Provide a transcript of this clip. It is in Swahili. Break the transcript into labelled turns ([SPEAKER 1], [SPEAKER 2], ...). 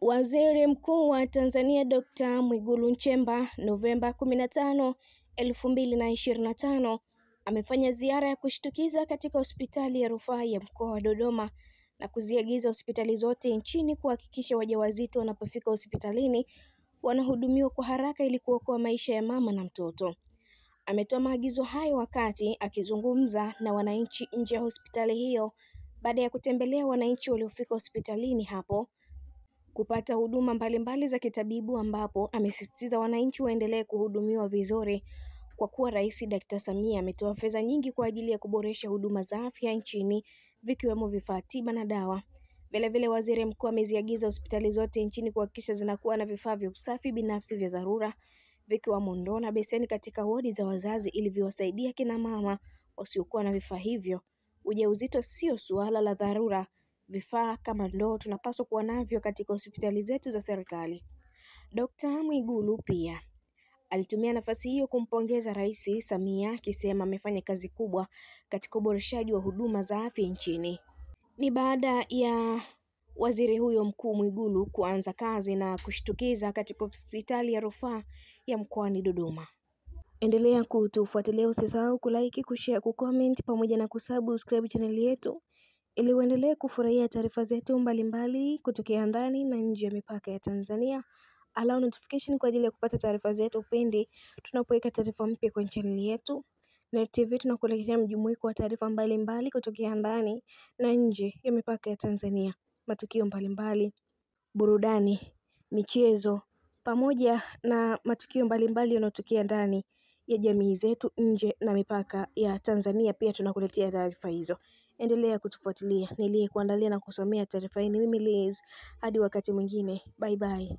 [SPEAKER 1] Waziri Mkuu wa Tanzania Dr. Mwigulu Nchemba Novemba 15, 2025 amefanya ziara ya kushtukiza katika hospitali ya rufaa ya mkoa wa Dodoma na kuziagiza hospitali zote nchini kuhakikisha wajawazito wanapofika hospitalini wanahudumiwa kwa haraka ili kuokoa maisha ya mama na mtoto. Ametoa maagizo hayo wakati akizungumza na wananchi nje ya hospitali hiyo baada ya kutembelea wananchi waliofika hospitalini hapo kupata huduma mbalimbali za kitabibu, ambapo amesisitiza wananchi waendelee kuhudumiwa vizuri kwa kuwa Rais Dr. Samia ametoa fedha nyingi kwa ajili ya kuboresha huduma za afya nchini vikiwemo vifaa tiba na dawa. Vilevile waziri mkuu ameziagiza hospitali zote nchini kuhakikisha zinakuwa na vifaa vya usafi binafsi vya dharura vikiwemo ndoo na beseni katika wodi za wazazi ili viwasaidia kina mama wasiokuwa na vifaa hivyo. Ujauzito sio suala la dharura. Vifaa kama ndoo tunapaswa kuwa navyo katika hospitali zetu za serikali. Dr. Mwigulu pia alitumia nafasi hiyo kumpongeza Rais Samia akisema amefanya kazi kubwa katika uboreshaji wa huduma za afya nchini. Ni baada ya waziri huyo mkuu Mwigulu kuanza kazi na kushtukiza katika hospitali ya rufaa ya mkoani Dodoma. Endelea kutufuatilia, usisahau kulike, kushare, kucomment pamoja na kusubscribe channel yetu ili uendelee kufurahia taarifa zetu mbalimbali kutokea ndani na nje ya mipaka ya Tanzania. Allow notification kwa ajili ya kupata taarifa zetu pindi tunapoweka taarifa mpya kwenye channel yetu. Na TV tunakuletea mjumuiko wa taarifa mbalimbali kutokea ndani na nje ya mipaka ya Tanzania, matukio mbalimbali, burudani, michezo pamoja na matukio mbalimbali yanayotokea ndani ya jamii zetu nje na mipaka ya Tanzania. Pia tunakuletea taarifa hizo. Endelea kutufuatilia. Niliyekuandalia na kusomea taarifa hii ni mimi Liz. Hadi wakati mwingine. Bye bye.